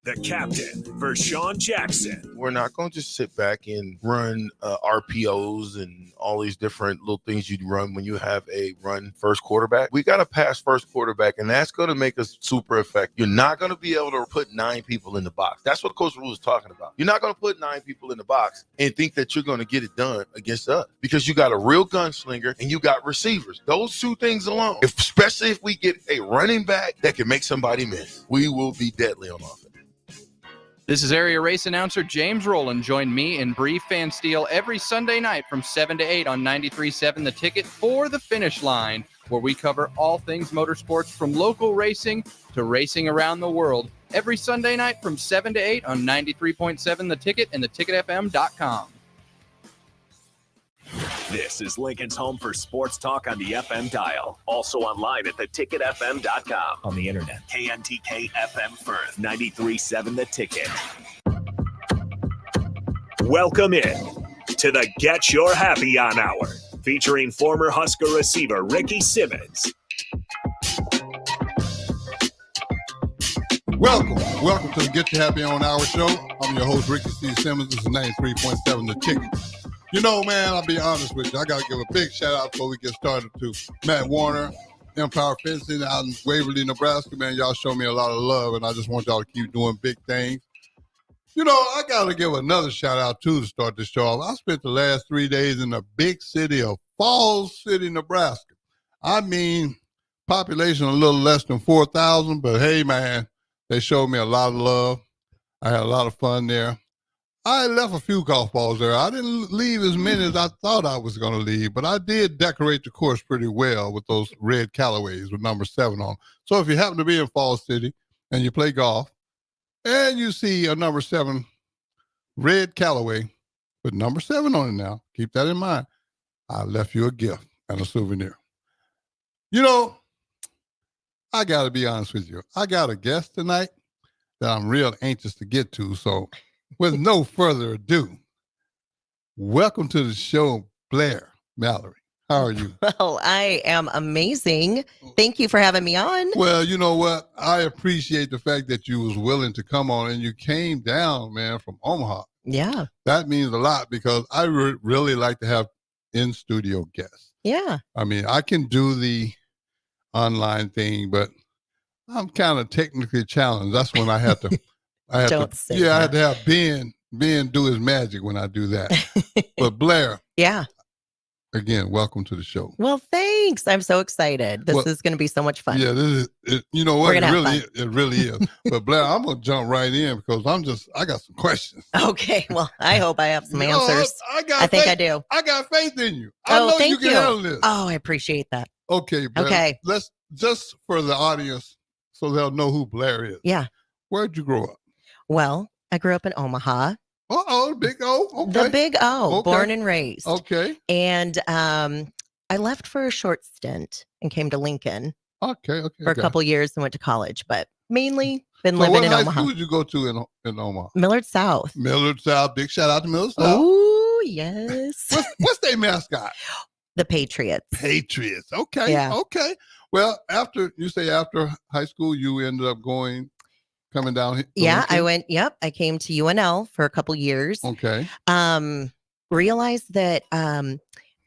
The captain, Vershawn Jackson. We're not going to just sit back and run RPOs and all these different little things you'd run when you have a run first quarterback. We got to pass first quarterback, and that's going to make us super effective. You're not going to be able to put 9 people in the box. That's what Coach Rule is talking about. You're not going to put 9 people in the box and think that you're going to get it done against us because you got a real gunslinger and you got receivers. Those 2 things alone, especially if we get a running back that can make somebody miss, we will be deadly on offense. This is area race announcer James Rowland. Join me and Bree Fansteel every Sunday night from 7 to 8 on 93.7 The Ticket for The Finish Line, where we cover all things motorsports from local racing to racing around the world. Every Sunday night from 7 to 8 on 93.7 The Ticket and theticketfm.com. This is Lincoln's home for sports talk on the FM dial. Also online at theticketfm.com. On the internet. KNTK FM Firth, 93.7 The Ticket. Welcome in to the Get Your Happy On Hour, featuring former Husker receiver Ricky Simmons. Welcome to the Get Your Happy On Hour show. I'm your host, Ricky C. Simmons. This is 93.7 The Ticket. You know, man, I'll be honest with you. I got to give a big shout out before we get started to Matt Warner, Empire Fencing out in Waverly, Nebraska. Man, y'all show me a lot of love, and I just want y'all to keep doing big things. You know, I got to give another shout out, too, to start the show off. I spent the last 3 days in the big city of Falls City, Nebraska. I mean, population a little less than 4,000, but hey, man, they showed me a lot of love. I had a lot of fun there. I left a few golf balls there. I didn't leave as many as I thought I was going to leave, but I did decorate the course pretty well with those red Callaways with number 7 on. So if you happen to be in Falls City and you play golf and you see a number 7 red Callaway with number 7 on it now, keep that in mind. I left you a gift and a souvenir. You know, I got to be honest with you. I got a guest tonight that I'm real anxious to get to, so with no further ado, welcome to the show, Blair Mallory. How are you? Well, I am amazing. Thank you for having me on. Well, you know what? I appreciate the fact that you was willing to come on and you came down, man, from Omaha. Yeah. That means a lot because I really like to have in-studio guests. Yeah. I mean, I can do the online thing, but I'm kind of technically challenged. That's when I have to... I had to have Ben do his magic when I do that. But Blair. Yeah. Again, welcome to the show. Well, thanks. I'm so excited. This is going to be so much fun. Yeah, this is, you know what? It really is. But Blair, I'm going to jump right in because I got some questions. Okay. Well, I hope I have some answers. I think I do. I got faith in you. I know you can handle this. Oh, I appreciate that. Okay, Blair. Okay. Let's just for the audience so they'll know who Blair is. Yeah. Where'd you grow up? Well, I grew up in Omaha. Big O. Okay. The big O, born and raised. Okay. And I left for a short stint and came to Lincoln. Okay. For a couple years and went to college, but mainly been living in Omaha. What high school did you go to in Omaha? Millard South. Millard South. Big shout out to Millard South. Oh, yes. What's their mascot? The Patriots. Patriots. Okay. Yeah. Okay. Well, after high school, you ended up coming down here? Yeah, I came to UNL for a couple years. Okay. Realized that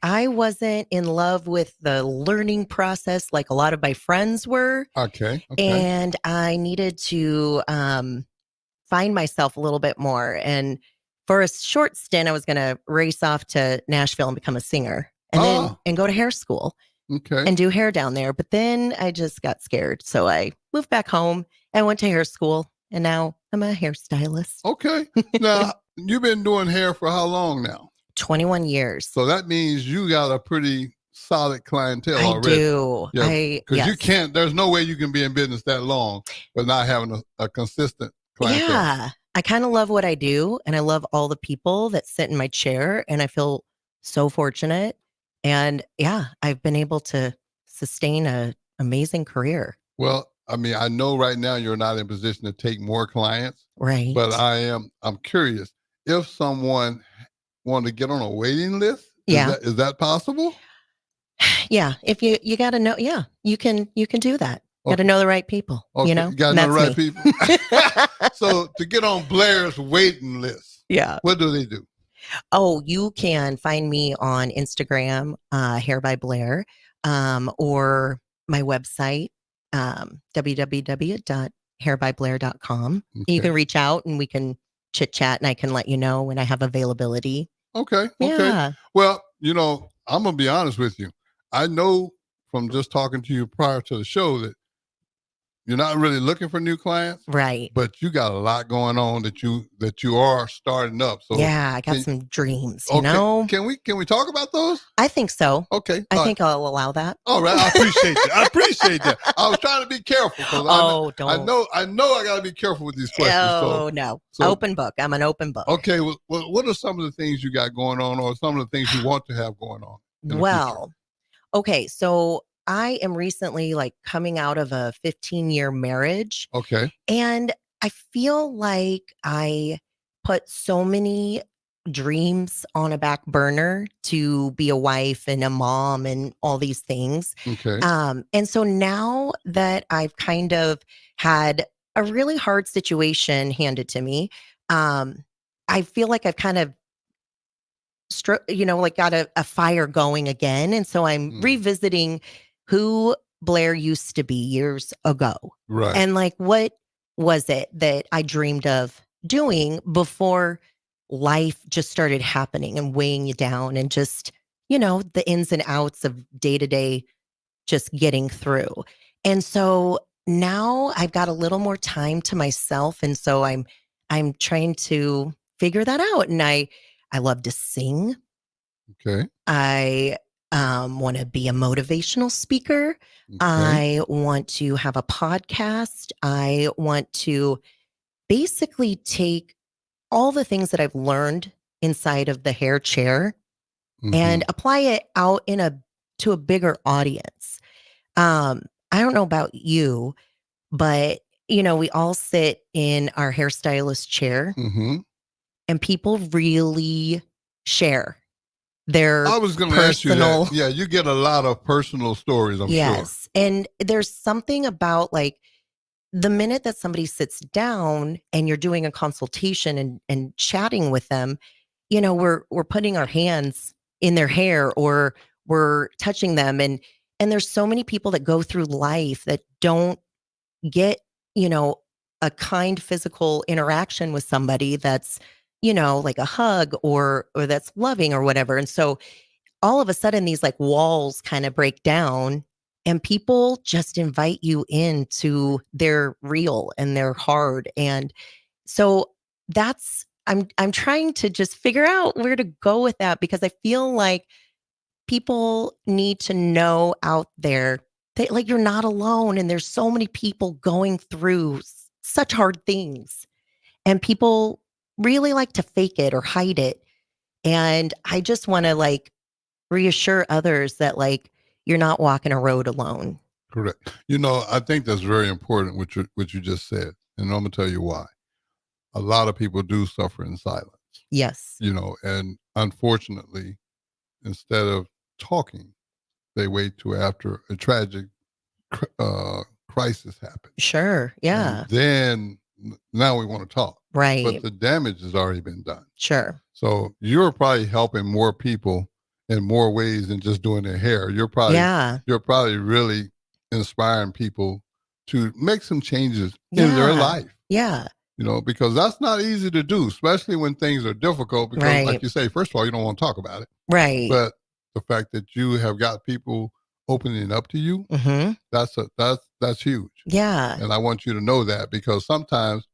I wasn't in love with the learning process like a lot of my friends were. Okay. And I needed to find myself a little bit more. And for a short stint, I was going to race off to Nashville and become a singer and go to hair school. Okay. And do hair down there. But then I just got scared. So I moved back home and went to hair school. And now I'm a hairstylist. Okay. Now, you've been doing hair for how long now? 21 years. So that means you got a pretty solid clientele already. I do. Yeah, because you can't, there's no way you can be in business that long but not having a consistent clientele. Yeah. I kind of love what I do. And I love all the people that sit in my chair. And I feel so fortunate. And yeah, I've been able to sustain an amazing career. Well, I mean, I know right now you're not in position to take more clients. Right. But I'm curious if someone wanted to get on a waiting list. Is that possible? Yeah. If you got to know, yeah, you can do that. Got to know the right people, Okay, you know? you got to And know the right that's people. So to get on Blair's waiting list, Yeah. what do they do? Oh, you can find me on Instagram, Hair by Blair, or my website, www.hairbyblair.com. You can reach out and we can chit chat and I can let you know when I have availability. Okay. Yeah. Well, you know, I'm going to be honest with you. I know from just talking to you prior to the show that you're not really looking for new clients, Right. but you got a lot going on that you are starting up. So yeah, I got some dreams, you know? Can we talk about those? I think so. Okay. I think I'll allow that. All right. I appreciate that. I appreciate that. I was trying to be careful because don't. I know I got to be careful with these questions. Oh, no. Open book. I'm an open book. Okay. Well, what are some of the things you got going on or some of the things you want to have going on? Well, okay. So I am recently like coming out of a 15-year marriage. Okay. And I feel like I put so many dreams on a back burner to be a wife and a mom and all these things. Okay. And so now that I've kind of had a really hard situation handed to me, I feel like I've kind of like got a fire going again. And so I'm revisiting who Blair used to be years ago. Right. And like, what was it that I dreamed of doing before life just started happening and weighing you down and just, the ins and outs of day to day, just getting through. And so now I've got a little more time to myself. And so I'm trying to figure that out. And I love to sing. Okay. I want to be a motivational speaker. Okay. I want to have a podcast. I want to basically take all the things that I've learned inside of the hair chair and apply it out to a bigger audience. I don't know about you, but we all sit in our hairstylist chair and people really share their I was going to ask you that. Yeah, you get a lot of personal stories, I'm sure. Yes. And there's something about like the minute that somebody sits down and you're doing a consultation and chatting with them, we're putting our hands in their hair or we're touching them. And there's so many people that go through life that don't get, a kind physical interaction with somebody that's, like a hug or that's loving or whatever. And so all of a sudden these like walls kind of break down and people just invite you into their real and their hard. And so I'm trying to just figure out where to go with that because I feel like people need to know out there that like you're not alone and there's so many people going through such hard things and people really like to fake it or hide it. And I just want to like reassure others that like you're not walking a road alone. Correct. I think that's very important what you just said. And I'm gonna tell you why. A lot of people do suffer in silence. Yes. And unfortunately, instead of talking, they wait till after a tragic crisis happens. Sure. Yeah. And then now we want to talk. Right. But the damage has already been done. Sure. So you're probably helping more people in more ways than just doing their hair. You're probably really inspiring people to make some changes in their life. Yeah. Because that's not easy to do, especially when things are difficult. Because like you say, first of all, you don't want to talk about it. Right. But the fact that you have got people opening up to you, that's huge. Yeah. And I want you to know that because sometimes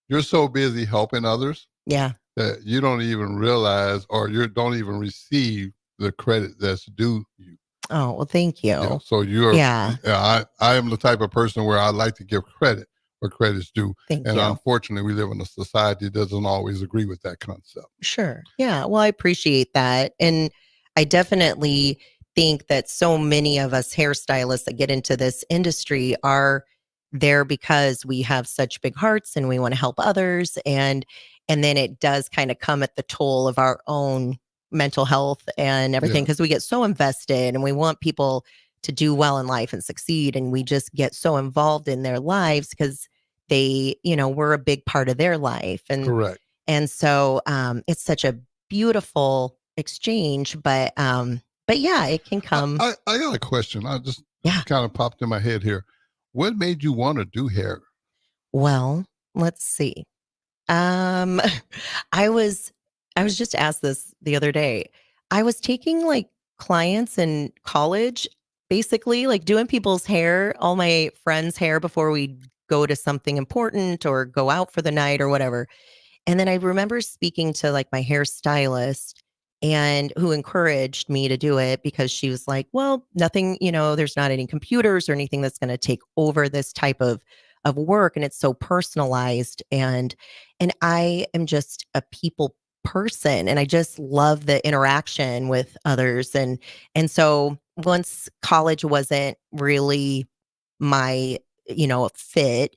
you're so busy helping others that you don't even realize or you don't even receive the credit that's due you. Oh, well, thank you. So I am the type of person where I like to give credit where credit's due. Thank you. And unfortunately, we live in a society that doesn't always agree with that concept. Sure. Yeah. Well, I appreciate that. And I definitely think that so many of us hairstylists that get into this industry are there because we have such big hearts and we want to help others. And then it does kind of come at the toll of our own mental health and everything because we get so invested and we want people do well in life and succeed, and we just get so involved in their lives because they, we're a big part of their life. Correct. And so it's such a beautiful exchange, but yeah, it can come. I got a question. I just Yeah. kind of popped in my head here. What made you want to do hair? Well, let's see. I was just asked this the other day. I was taking like clients in college, basically like doing people's hair, all my friends' hair before we go to something important or go out for the night or whatever. And then I remember speaking to like my hairstylist and who encouraged me to do it because she was like, well, nothing, there's not any computers or anything that's going to take over this type of work. And it's so personalized. And I am just a people person and I just love the interaction with others. And so once college wasn't really my, fit,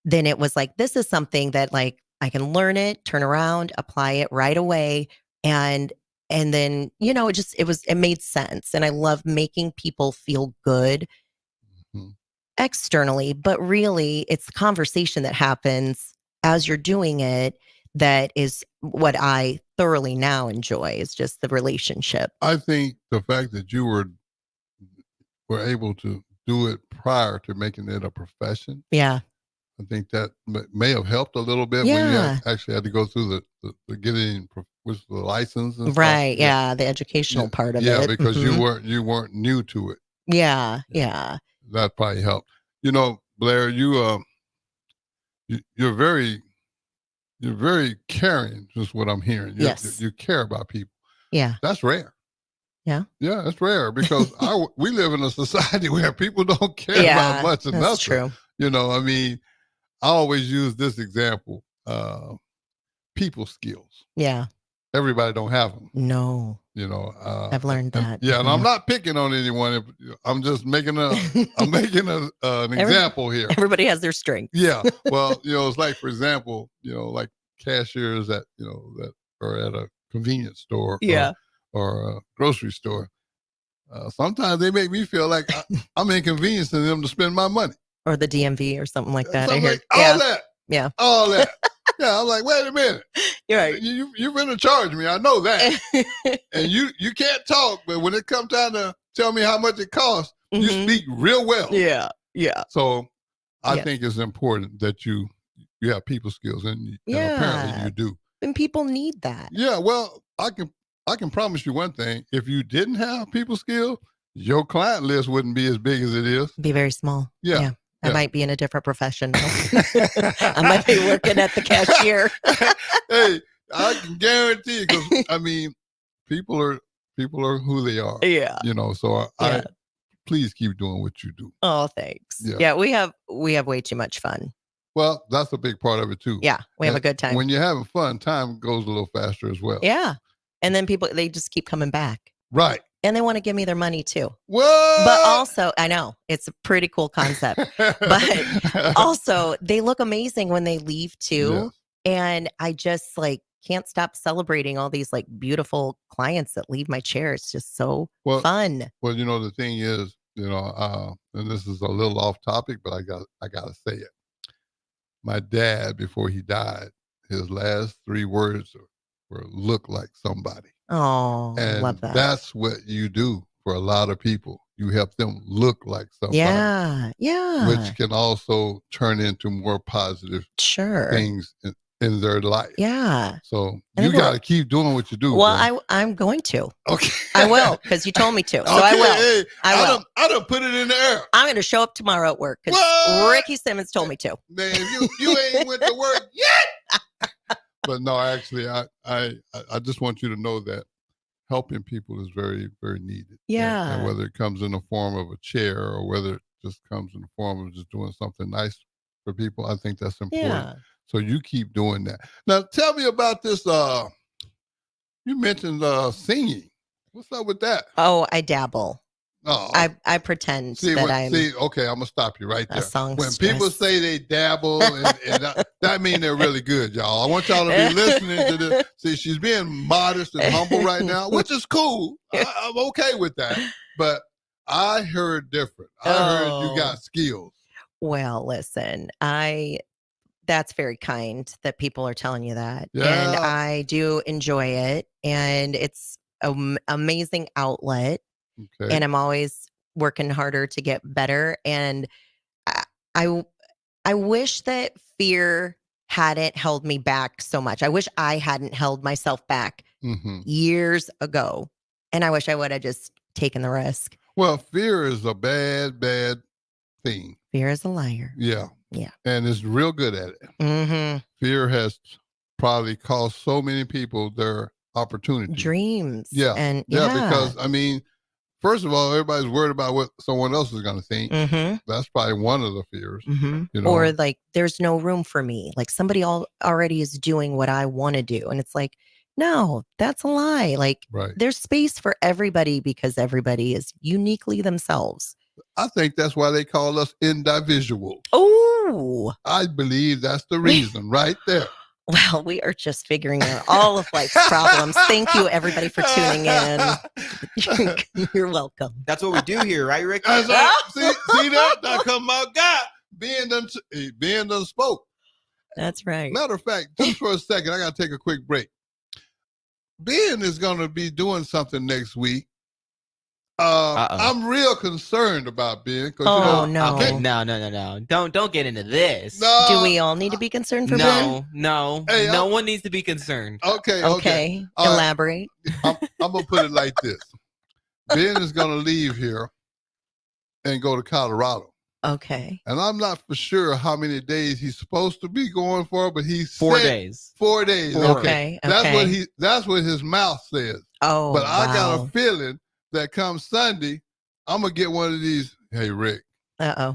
then it was like, this is something that like I can learn it, turn around, apply it right away. And then, it made sense. And I love making people feel good externally, but really it's the conversation that happens as you're doing it that is what I thoroughly now enjoy, is just the relationship. I think the fact that you were able to do it prior to making it a profession. Yeah. I think that may have helped a little bit when you actually had to go through the getting with the license and right. stuff. Yeah. The educational part of it. Yeah, because you weren't new to it. Yeah. That probably helped. Blair, you're very caring, is what I'm hearing. Yes. You care about people. Yeah. That's rare. Yeah. Yeah, that's rare because we live in a society where people don't care about much of nothing. That's true. I always use this example, people skills. Yeah. Everybody don't have them. No. I've learned that. And I'm not picking on anyone. I'm just making an example here. Everybody has their strengths. Yeah. Well, it's like, for example, like cashiers that are at a convenience store. Yeah. Or a grocery store. Sometimes they make me feel like I'm inconveniencing them to spend my money. Or the DMV or something like that. Something all that. Yeah. All that. Yeah, I'm like, wait a minute. You're right. You're going to charge me. I know that. And you can't talk, but when it comes time to tell me how much it costs, you speak real well. Yeah. Yeah. So I think it's important that you have people skills, and apparently you do. And people need that. Yeah. Well, I can promise you one thing. If you didn't have people skills, your client list wouldn't be as big as it is. Be very small. Yeah. I might be in a different profession. I might be working at the cashier. Hey, I can guarantee you, because people are who they are. Yeah. So I please keep doing what you do. Oh, thanks. Yeah. We have way too much fun. Well, that's a big part of it too. Yeah, we have a good time. When you're having fun, time goes a little faster as well. Yeah. And then people, they just keep coming back. Right. And they want to give me their money too. What? But also, I know it's a pretty cool concept, but also they look amazing when they leave too. Yeah. And I just like can't stop celebrating all these like beautiful clients that leave my chair. It's just so fun. Well, the thing is, and this is a little off topic, but I gotta say it. My dad, before he died, his last 3 words were "look like somebody." Oh, and love that. That's what you do for a lot of people. You help them look like somebody. Yeah. Which can also turn into more positive things in their life. Yeah. So you got to keep doing what you do. Well, I'm going to. Okay. I will, because you told me to. So okay, I will. Hey, I will. I done put it in the air. I'm going to show up tomorrow at work because Ricky Simmons told me to. Man, you ain't went to work yet. But no, actually, I just want you to know that helping people is very, very needed. Yeah. And whether it comes in the form of a chair or whether it just comes in the form of just doing something nice for people, I think that's important. Yeah. So you keep doing that. Now, tell me about this. You mentioned singing. What's up with that? Oh, I dabble. Oh, I pretend that I'm. Okay, I'm gonna stop you right there. When songstress. people say they dabble, and that means they're really good, y'all. I want y'all to be listening to this. See, she's being modest and humble right now, which is cool. I'm okay with that. But I heard different. I heard you got skills. Well, listen, that's very kind that people are telling you that. And Yeah. I do enjoy it. And it's an amazing outlet. Okay. And I'm always working harder to get better. And I wish that fear hadn't held me back so much. I wish I hadn't held myself back years ago. And I wish I would have just taken the risk. Well, fear is a bad, bad thing. Fear is a liar. Yeah. Yeah. And it's real good at it. Mm-hmm. Fear has probably cost so many people their opportunity. Dreams. Yeah. And because, I mean, first of all, everybody's worried about what someone else is going to think. Mm-hmm. That's probably one of the fears. Mm-hmm. You know? Or like, there's no room for me. Like somebody already is doing what I want to do. And it's like, no, that's a lie. Like there's space for everybody because everybody is uniquely themselves. I think that's why they call us individuals. Oh, I believe that's the reason right there. Well, we are just figuring out all of life's problems. Thank you, everybody, for tuning in. You're welcome. That's what we do here, right, Rick? See that? That come my guy. Ben done spoke. That's right. Matter of fact, just for a second, I got to take a quick break. Ben is going to be doing something next week. I'm real concerned about Ben. Oh, no. Okay, no. Don't get into this. No. Do we all need to be concerned for Ben? No. Hey, no one needs to be concerned. Okay. Elaborate. I'm going to put it like this. Ben is going to leave here and go to Colorado. Okay. And I'm not for sure how many days he's supposed to be going for, but he's 4 days. 4 days. Okay. That's what his mouth says. Oh, but I got a feeling that come Sunday, I'm gonna get one of these. Hey, Rick. I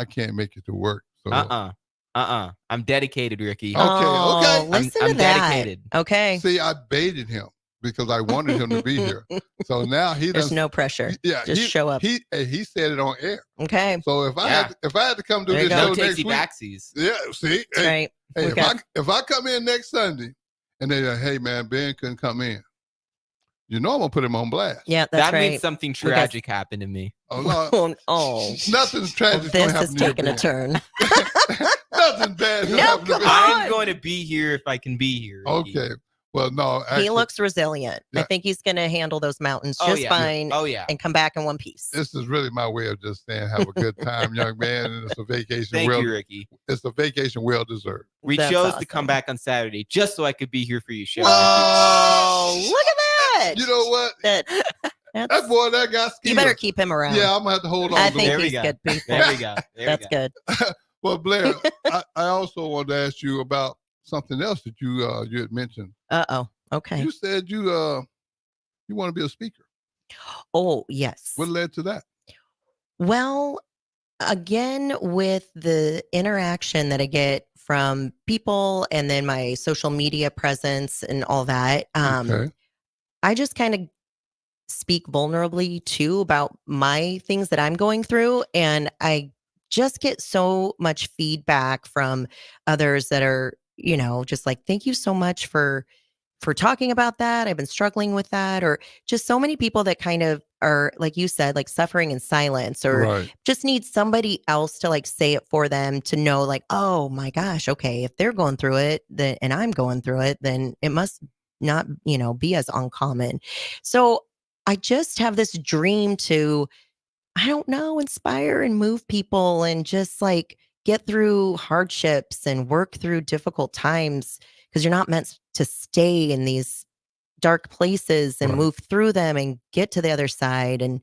can't make it to work. So. I'm dedicated, Ricky. Okay. Listen I'm to that. dedicated. Okay. See, I baited him because I wanted him to be here. So now there's no pressure. Yeah, just show up. He said it on air. Okay. So if I had to come do this no show next week, backsies. yeah. See, that's right. Hey, if I come in next Sunday and they like, hey man, Ben couldn't come in, you know I'm gonna put him on blast. Yeah, that's that right. means something tragic happened to me. Oh, no. Nothing's tragic. This is taking a turn. Nothing bad. No, come on. I'm going to be here if I can be here. Okay. Well, no. Actually, he looks resilient. Yeah. I think he's going to handle those mountains just fine. Oh, yeah. And come back in one piece. This is really my way of just saying have a good time, young man. And it's a vacation. Thank you, Ricky. It's a vacation well deserved. We chose to come back on Saturday just so I could be here for your show. Oh, look at that. You know what? That boy, that got scared. You better keep him around. Yeah, I'm going to have to hold on I to think him. he's good people. There we go. That's good. Well, Blair, I also wanted to ask you about something else that you had mentioned. Okay. You said you want to be a speaker. Oh, yes. What led to that? Well, again, with the interaction that I get from people and then my social media presence and all that, I just kind of speak vulnerably too about my things that I'm going through. And I just get so much feedback from others that are, just like, thank you so much for talking about that. I've been struggling with that. Or just so many people that kind of are, like you said, like suffering in silence or just need somebody else to like say it for them to know like, oh my gosh, okay, if they're going through it then, and I'm going through it, then it must not, be as uncommon. So I just have this dream to, I don't know, inspire and move people and just like get through hardships and work through difficult times, because you're not meant to stay in these dark places and move through them and get to the other side. And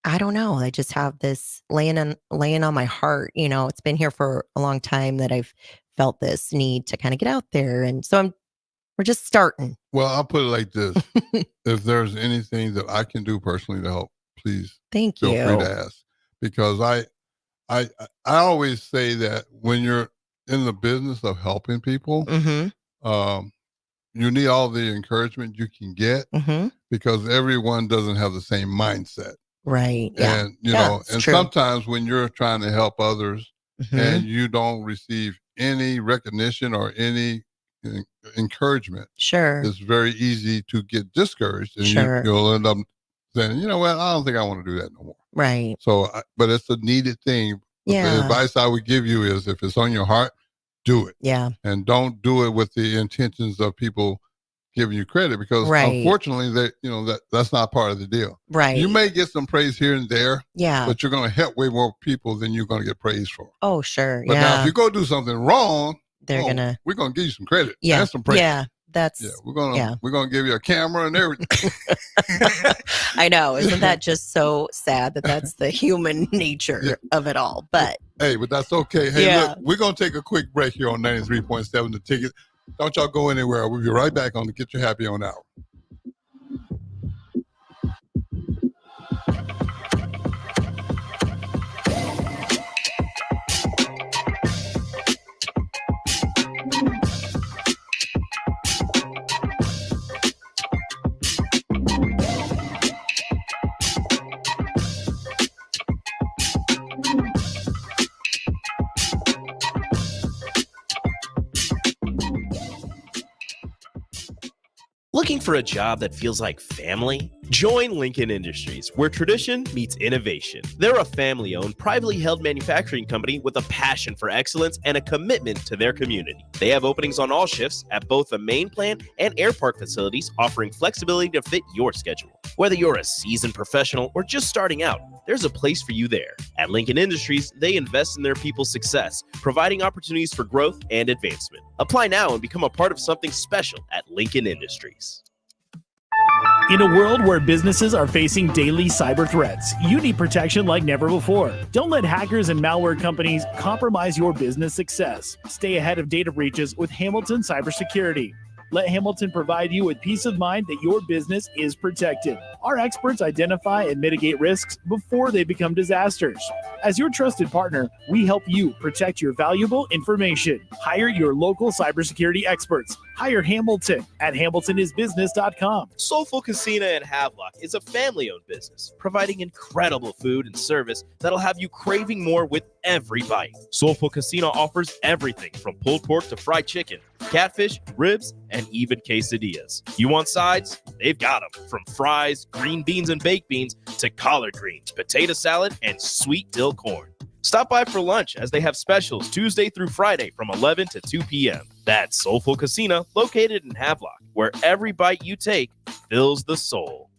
I don't know, I just have this laying on my heart. It's been here for a long time that I've felt this need to kind of get out there. And so we're just starting. Well, I'll put it like this. If there's anything that I can do personally to help, please feel free to ask. Because I always say that when you're in the business of helping people, you need all the encouragement you can get because everyone doesn't have the same mindset. Right. Yeah. And, sometimes when you're trying to help others and you don't receive any recognition or any encouragement, sure, it's very easy to get discouraged and you'll end up then you know what? I don't think I want to do that no more. Right. So, but it's a needed thing. Yeah. The advice I would give you is if it's on your heart, do it. Yeah. And don't do it with the intentions of people giving you credit because unfortunately that's not part of the deal. Right. You may get some praise here and there. Yeah. But you're going to help way more people than you're going to get praise for. Oh, sure. But now if you go do something wrong, we're going to give you some credit. Yeah. And some praise. Yeah. We're gonna give you a camera and everything. I know, isn't that just so sad that that's the human nature of it all? But hey, but that's okay. Hey, look, we're gonna take a quick break here on 93.7 The Ticket. Don't y'all go anywhere. We'll be right back on the Get You Happy On Hour. Looking for a job that feels like family? Join Lincoln Industries, where tradition meets innovation. They're a family-owned, privately held manufacturing company with a passion for excellence and a commitment to their community. They have openings on all shifts at both the main plant and air park facilities, offering flexibility to fit your schedule. Whether you're a seasoned professional or just starting out, there's a place for you there. At Lincoln Industries, they invest in their people's success, providing opportunities for growth and advancement. Apply now and become a part of something special at Lincoln Industries. In a world where businesses are facing daily cyber threats, you need protection like never before. Don't let hackers and malware companies compromise your business success. Stay ahead of data breaches with Hamilton Cybersecurity. Let Hamilton provide you with peace of mind that your business is protected. Our experts identify and mitigate risks before they become disasters. As your trusted partner, we help you protect your valuable information. Hire your local cybersecurity experts. Hire Hamilton at hamiltonisbusiness.com. Soulful Casino in Havelock is a family-owned business, providing incredible food and service that'll have you craving more with every bite. Soulful Casino offers everything from pulled pork to fried chicken, catfish, ribs, and even quesadillas. You want sides? They've got them. From fries, green beans and baked beans, to collard greens, potato salad, and sweet dill corn. Stop by for lunch as they have specials Tuesday through Friday from 11 to 2 p.m. That's Soulful Casino, located in Havelock, where every bite you take fills the soul.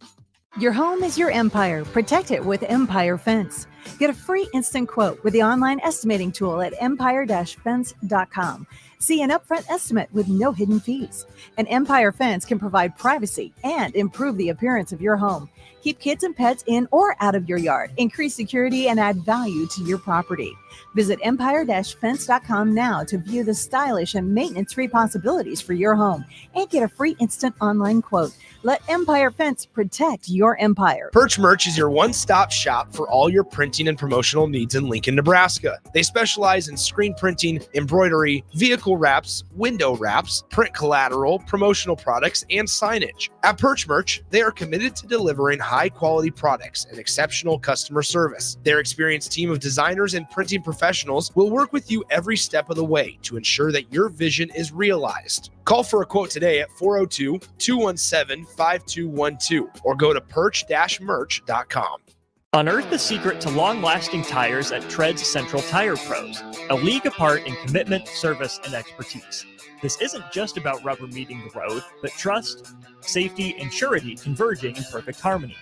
Your home is your empire. Protect it with Empire Fence. Get a free instant quote with the online estimating tool at empire-fence.com. See an upfront estimate with no hidden fees. An Empire Fence can provide privacy and improve the appearance of your home. Keep kids and pets in or out of your yard. Increase security and add value to your property. Visit empire-fence.com now to view the stylish and maintenance-free possibilities for your home and get a free instant online quote. Let Empire Fence protect your empire. Perch Merch is your one-stop shop for all your printing and promotional needs in Lincoln, Nebraska. They specialize in screen printing, embroidery, vehicle wraps, window wraps, print collateral, promotional products, and signage. At Perch Merch, they are committed to delivering high-quality products and exceptional customer service. Their experienced team of designers and printing professionals will work with you every step of the way to ensure that your vision is realized. Call for a quote today at 402-217-5212 or go to perch-merch.com. Unearth the secret to long-lasting tires at Treads Central Tire Pros, a league apart in commitment, service, and expertise. This isn't just about rubber meeting the road, but trust, safety, and surety converging in perfect harmony.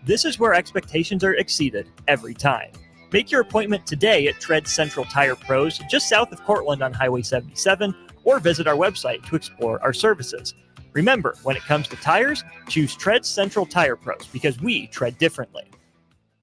This is where expectations are exceeded every time. Make your appointment today at Treads Central Tire Pros, just south of Cortland on Highway 77, or visit our website to explore our services. Remember, when it comes to tires, choose Treads Central Tire Pros because we tread differently.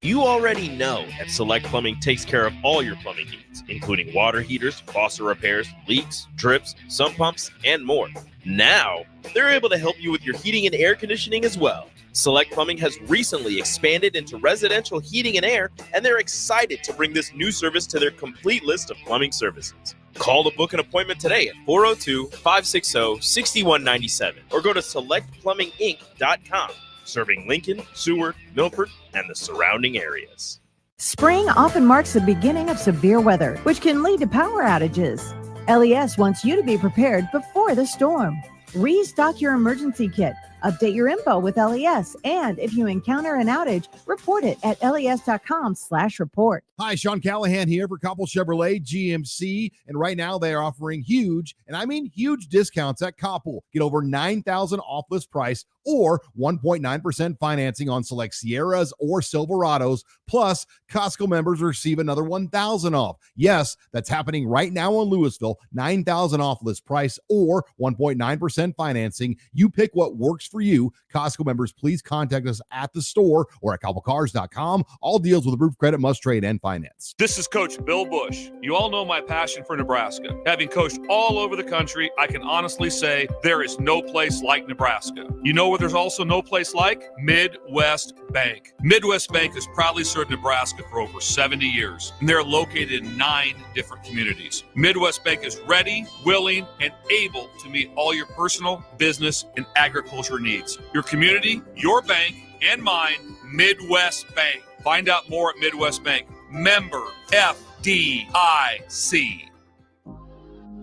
You already know that Select Plumbing takes care of all your plumbing needs, including water heaters, faucet repairs, leaks, drips, sump pumps, and more. Now, they're able to help you with your heating and air conditioning as well. Select Plumbing has recently expanded into residential heating and air, and they're excited to bring this new service to their complete list of plumbing services. Call to book an appointment today at 402-560-6197 or go to selectplumbinginc.com. Serving Lincoln, Seward, Milford, and the surrounding areas. Spring often marks the beginning of severe weather, which can lead to power outages. LES wants you to be prepared before the storm. Restock your emergency kit Update your info with LES. And if you encounter an outage, report it at les.com/report. Hi, Sean Callahan here for Coppel Chevrolet GMC. And right now they are offering huge, and I mean huge discounts at Coppel. Get over $9,000 off list price or 1.9% financing on select Sierras or Silverados. Plus, Costco members receive another $1,000 off. Yes, that's happening right now in Louisville. $9,000 off list price or 1.9% financing. You pick what works for you. Costco members, please contact us at the store or at CoppelCars.com. All deals with approved credit must trade and finance. This is Coach Bill Bush. You all know my passion for Nebraska. Having coached all over the country, I can honestly say there is no place like Nebraska. You know where there's also no place like? Midwest Bank. Midwest Bank has proudly served Nebraska for over 70 years, and they're located in 9 different communities. Midwest Bank is ready, willing, and able to meet all your personal, business, and agriculture needs. Your community, your bank, and mine, Midwest Bank. Find out more at Midwest Bank. Member FDIC.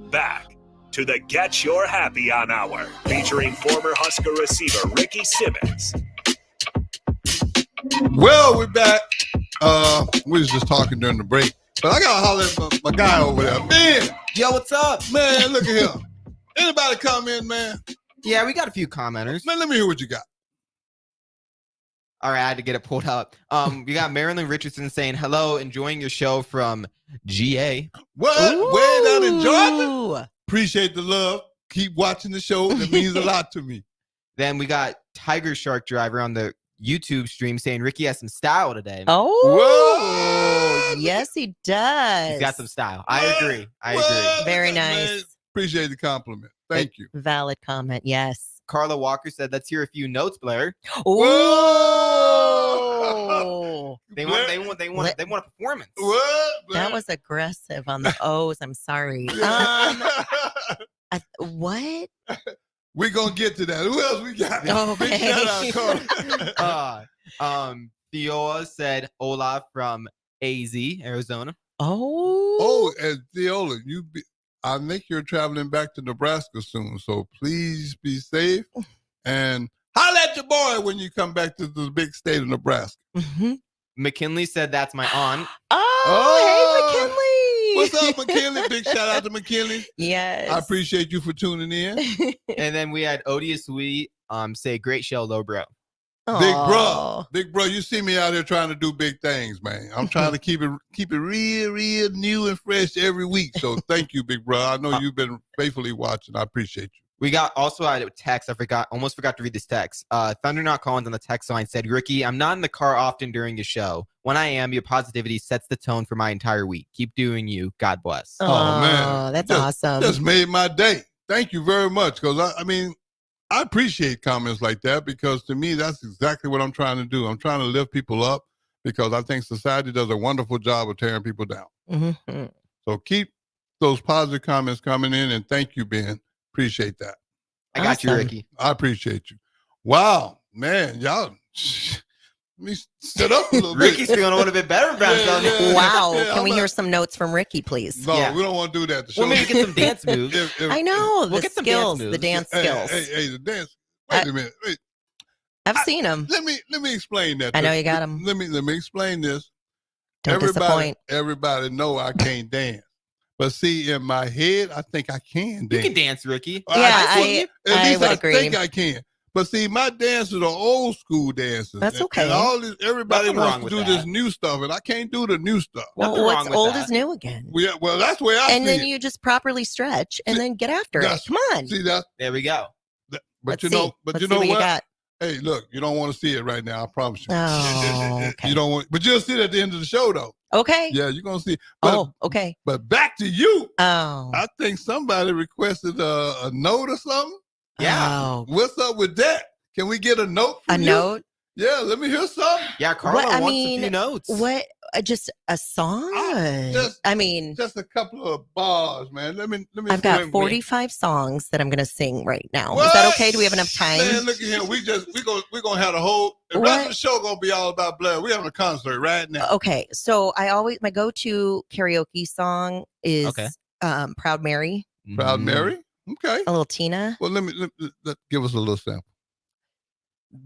Back to the Get Your Happy On Hour, featuring former Husker receiver Ricky Simmons. Well, we're back. We was just talking during the break, but I gotta holler at my guy over there. Man, Yo, what's up? man, look at him. Anybody come in, man? Yeah, we got a few commenters. Man, let me hear what you got. All right, I had to get it pulled up. We got Marilyn Richardson saying, hello, enjoying your show from GA. What? Ooh. Way down in Georgia? Appreciate the love. Keep watching the show. That means a lot to me. Then we got Tiger Shark Driver on the YouTube stream saying Ricky has some style today. Oh, yes, he does. He's got some style. I agree. Very nice. Man, appreciate the compliment. Thank you. Valid comment. Yes. Carla Walker said, let's hear a few notes, Blair. Whoa. They want a performance. What? That was aggressive on the O's. I'm sorry. What? We're going to get to that. Who else we got? Okay. Big shout out, Carla. Theola said Olaf from AZ, Arizona. Oh, and Theola, I think you're traveling back to Nebraska soon, so please be safe. And holla at your boy when you come back to the big state of Nebraska. Mm-hmm. McKinley said that's my aunt. Oh, hey, McKinley. What's up, McKinley? Big shout out to McKinley. Yes. I appreciate you for tuning in. And then we had Odious Wee say great show, low bro. Big bro, you see me out here trying to do big things, man. I'm trying to keep it real new and fresh every week. So thank you, big bro. I know you've been faithfully watching. I appreciate you. We got also had a text. Almost forgot to read this text. Thunder Not Collins on the text line said, Ricky, I'm not in the car often during your show. When I am, your positivity sets the tone for my entire week. Keep doing you. God bless. Oh man, that's awesome. Just made my day. Thank you very much. Because I appreciate comments like that because to me, that's exactly what I'm trying to do. I'm trying to lift people up because I think society does a wonderful job of tearing people down. Mm-hmm. So keep those positive comments coming in, and thank you, Ben. Appreciate that. I got you, Ricky. I appreciate you. Wow, man, y'all. Let me sit up a little bit. Ricky's feeling a little bit better about himself. Wow. Can we hear some notes from Ricky, please? No, we don't want to do that. We'll maybe get some dance moves. I know. We'll the get some skills, dance the dance Hey, skills. Hey, the dance. Wait a minute. Wait. I've seen them. Let me explain that. I know you got them. Let me explain this. Don't disappoint. Everybody know I can't dance. But see, in my head, I think I can dance. You can dance, Ricky. Yeah, At least would I agree. think I can. But see, my dances are old school dances. That's okay. And all this, everybody Nothing wants wrong to with do that. this new stuff, and I can't do the new stuff. Well, Nothing what's wrong with old that. is new again. Well, that's the way I And see then it. you just properly stretch and then get after it. That's- Come on. See that? There we go. But Let's you see. know, but Let's you see know what what? you got. Hey, look, you don't want to see it right now. I promise you. Oh, okay. You don't want, but you'll see it at the end of the show, though. Okay. Yeah, you're gonna see. But, okay. But back to you. Oh. I think somebody requested a note or something. Yeah. Oh. What's up with that? Can we get a note? A From you? note? Yeah, let me hear something. Yeah, Carla What, I wants mean, a few notes. What? Just a song? Just a couple of bars, man. Let me. I've got swing 45 songs that I'm going to sing right now. What? Is that okay? Do we have enough time? Man, look at here. We're gonna have the whole the rest of the show gonna be all about Blair. We're having a concert right now. Okay, so my go-to karaoke song is Proud Mary. Proud Mary. Okay. A little Tina. Well, let give us a little sample.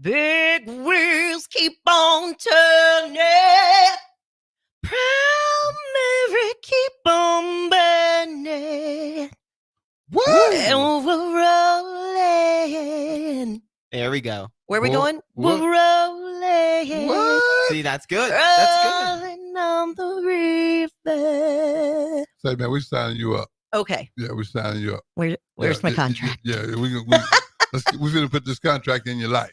Big wheels keep on turning. Proud Mary keep on burning. What? And we're rolling. There we go. Where we What? going? What? We're rolling. What? See, that's good. That's good. Rolling on the river. Say, man, we signing you up. Okay. Yeah, we signing you up. Where's my contract? Yeah, we're going to put this contract in your life.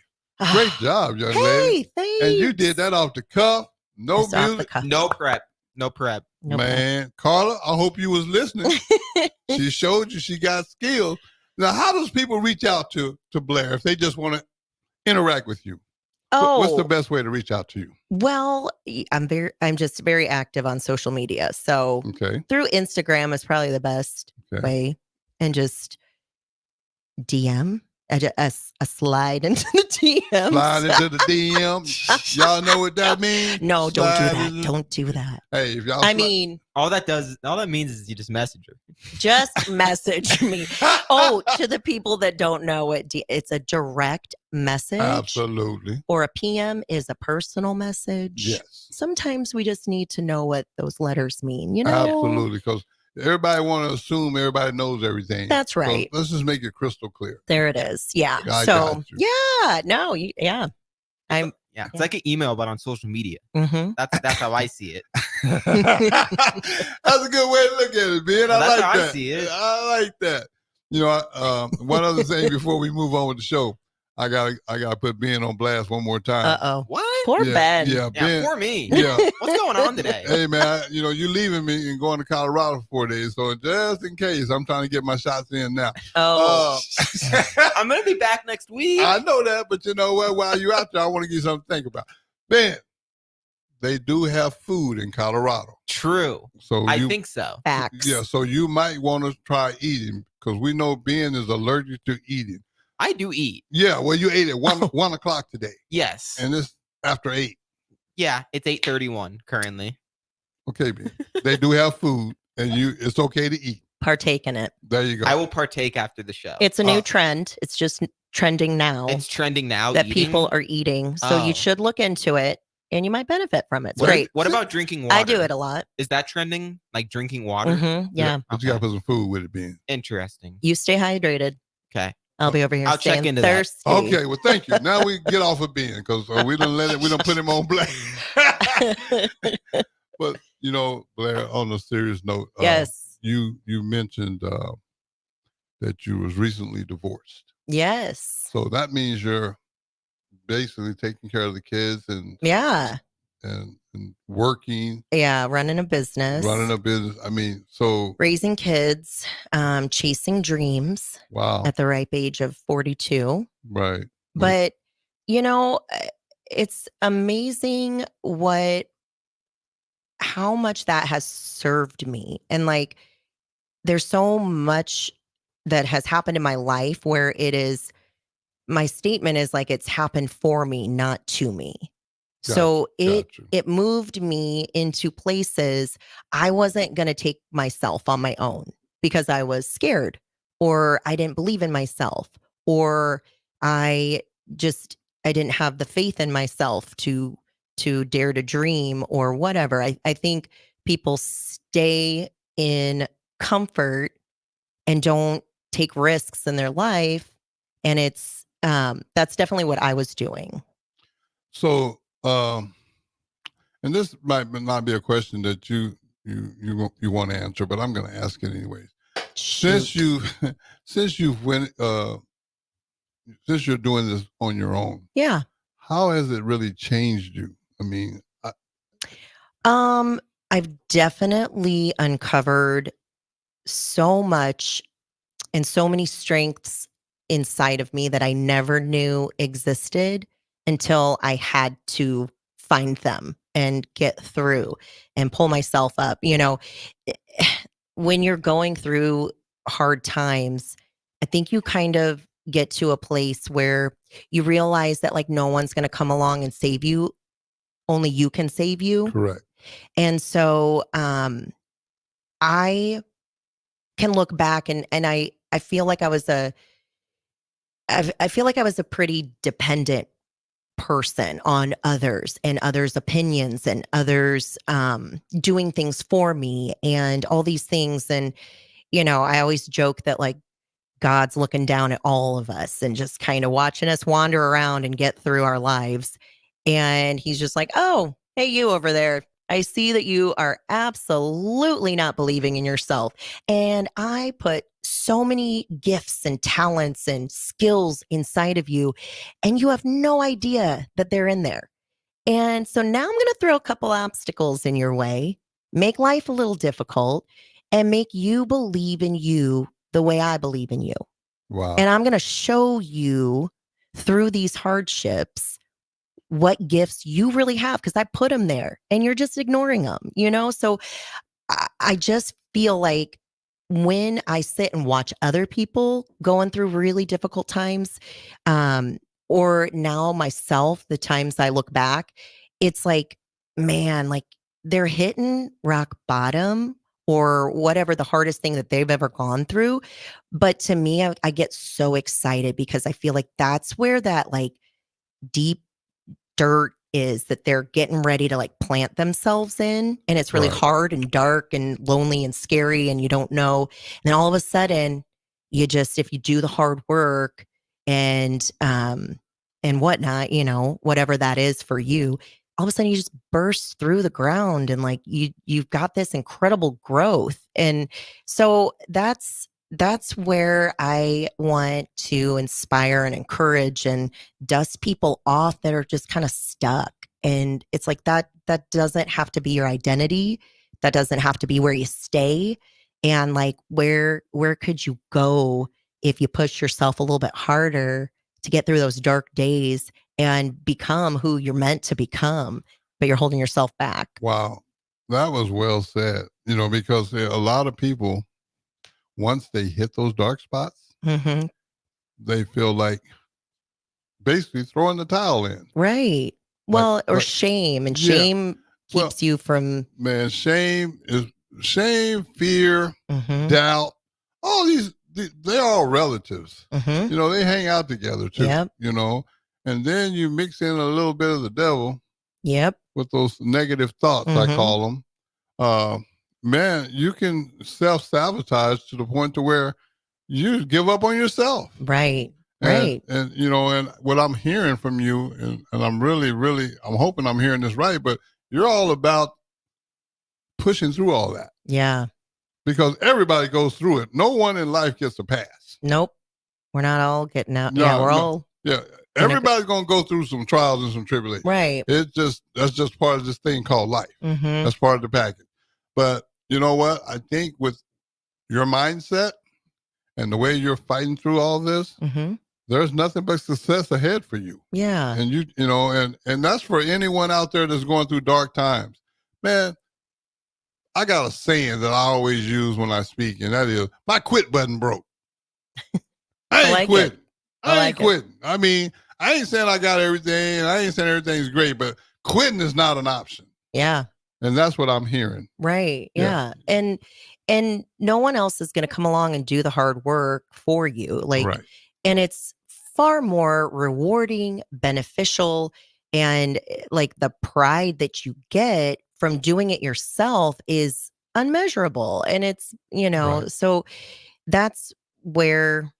Great job, young lady. Hey, thanks. And you did that off the cuff. No It's off the music. cuff. No prep. No prep. No prep. Man, Carla, I hope you was listening. She showed you she got skills. Now, how does people reach out to Blair if they just want to interact with you? Oh, What's the best way to reach out to you? well, I'm just very active on social media. So Okay. through Instagram is probably the best Okay. way, and just DM a slide into the DMs. Slide into the DM. Y'all know what that means? No, don't Slide do that. into- Don't do that. Hey, if y'all I slide- mean, All that means is you just message her. just message me. Oh, to the people that don't know what it's a direct message. Absolutely. Or a PM is a personal message. Yes. Sometimes we just need to know what those letters mean, you know? Absolutely. Because everybody want to assume everybody knows everything. That's So right. let's just make it crystal clear. There it is. Yeah. I So, got you. yeah, no, yeah. I'm, Yeah, it's like an email, but on social media. mhm. That's how I see it. That's a good way to look at it, Ben. Well, I that's like how I that. see it. I like that. You know, one other thing before we move on with the show, I gotta put Ben on blast one more time. Uh-oh. What? Poor Yeah, Ben. Yeah, Yeah, Ben. poor me. Yeah. What's going on today? Hey man, you leaving me and going to Colorado for 4 days. So just in case, I'm trying to get my shots in now. Oh. I'm gonna be back next week. I know that, but you know what? While you're out there, I want to give you something to think about. Ben, they do have food in Colorado. True. So I think so. Facts. Yeah, so you might want to try eating because we know Ben is allergic to eating. I do eat. Yeah, well, you ate at 1 o'clock today, Yes. and it's after 8. Yeah, it's 8:31 currently. Okay, Ben. They do have food, and it's okay to eat. Partake in it. There you go. I will partake after the show. It's a new trend. It's just trending now It's trending now. that eating. people are eating. So Oh. you should look into it and you might benefit from it. It's What, great. what about drinking water? I do it a lot. Is that trending? Like drinking water? Yeah. But you got to put some food with it, Ben. Interesting. You stay hydrated. Okay. I'll be over here I'll check staying into that. thirsty. Okay, well, thank you. Now we get off of Ben because we don't put him on blast. But Blair, on a serious note, Yes. you mentioned that you was recently divorced, Yes. so that means you're basically taking care of the kids and Yeah. working, Yeah. Running a business. running a business. I mean, so Raising kids, chasing dreams wow, at the ripe age of 42. right? But, it's amazing how much that has served me. And like, there's so much that has happened in my life where my statement is like, it's happened for me, not to me. So Gotcha. it moved me into places I wasn't going to take myself on my own because I was scared or I didn't believe in myself or I didn't have the faith in myself to dare to dream or whatever. I think people stay in comfort and don't take risks in their life. And that's definitely what I was doing. So, and this might not be a question that you want to answer, but I'm going to ask it anyways. Since you're doing this on your own, Yeah. how has it really changed you? I mean, I've definitely uncovered so much and so many strengths inside of me that I never knew existed until I had to find them and get through and pull myself up. When you're going through hard times, I think you kind of get to a place where you realize that like no one's going to come along and save you. Only you can save you. correct. And so I can look back and I feel like I was a pretty dependent person on others and others' opinions and others doing things for me and all these things. And, I always joke that like God's looking down at all of us and just kind of watching us wander around and get through our lives. And he's just like, oh, hey, you over there. I see that you are absolutely not believing in yourself. And I put so many gifts and talents and skills inside of you, and you have no idea that they're in there. And so now I'm going to throw a couple obstacles in your way, make life a little difficult, and make you believe in you the way I believe in you. Wow. And I'm going to show you through these hardships what gifts you really have, because I put them there and you're just ignoring them, So I just feel like when I sit and watch other people going through really difficult times, or now myself, the times I look back, it's like, man, like they're hitting rock bottom or whatever the hardest thing that they've ever gone through. But to me, I get so excited because I feel like that's where that like deep dirt is that they're getting ready to like plant themselves in. And it's really hard and dark and lonely and scary and you don't know. And then all of a sudden if you do the hard work and whatnot, whatever that is for you, all of a sudden you just burst through the ground and like you've got this incredible growth. And so that's where I want to inspire and encourage and dust people off that are just kind of stuck. And it's like that doesn't have to be your identity. That doesn't have to be where you stay. And like, where could you go if you push yourself a little bit harder to get through those dark days and become who you're meant to become, but you're holding yourself back? Wow. That was well said, because a lot of people, once they hit those dark spots, they feel like basically throwing the towel in. Right. Well, or shame. And shame keeps you from... Man, shame, fear, doubt, all these, they're all relatives. They hang out together too, and then you mix in a little bit of the devil with those negative thoughts, I call them. Man, you can self-sabotage to the point to where you give up on yourself. Right. And and what I'm hearing from you, and I'm really, really, I'm hoping I'm hearing this right, but you're all about pushing through all that. Yeah. Because everybody goes through it. No one in life gets a pass. Nope. We're not all getting out. Yeah. Everybody's going to go through some trials and some tribulations. Right. That's just part of this thing called life. That's part of the package. But you know what? I think with your mindset and the way you're fighting through all this, there's nothing but success ahead for you. Yeah. And and that's for anyone out there that's going through dark times. Man, I got a saying that I always use when I speak, and that is, my quit button broke. I ain't quitting. I ain't quitting. I mean, I ain't saying I got everything, and I ain't saying everything's great, but quitting is not an option. Yeah. And that's what I'm hearing. Right. Yeah. And no one else is going to come along and do the hard work for you. And it's far more rewarding, beneficial, and like the pride that you get from doing it yourself is unmeasurable. And it's, so that's where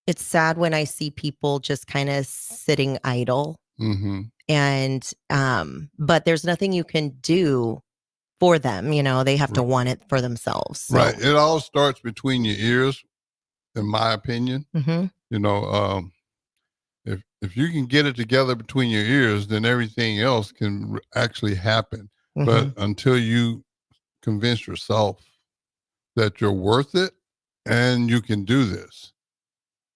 it's sad when I see people just kind of sitting idle. And, but there's nothing you can do for them. They have to want it for themselves. So. Right. It all starts between your ears, in my opinion. If you can get it together between your ears, then everything else can actually happen. But until you convince yourself that you're worth it and you can do this,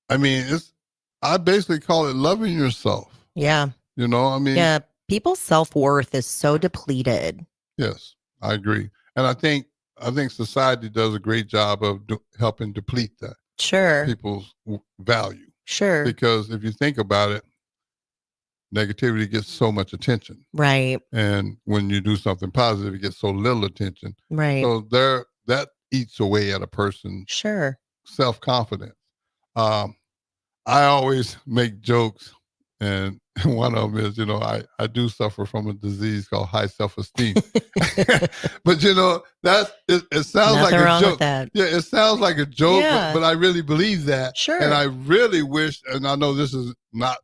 I basically call it loving yourself. Yeah. Yeah. People's self-worth is so depleted. Yes, I agree. And I think society does a great job of helping deplete that. Sure. People's value. Sure. Because if you think about it, negativity gets so much attention. Right. And when you do something positive, it gets so little attention. Right. So that eats away at a person's self-confidence. I always make jokes and One of them is, I do suffer from a disease called high self-esteem. But it sounds like Nothing a wrong joke. with that. Yeah, it sounds like a joke, Yeah. but I really believe that. Sure. And I really wish, and I know this is not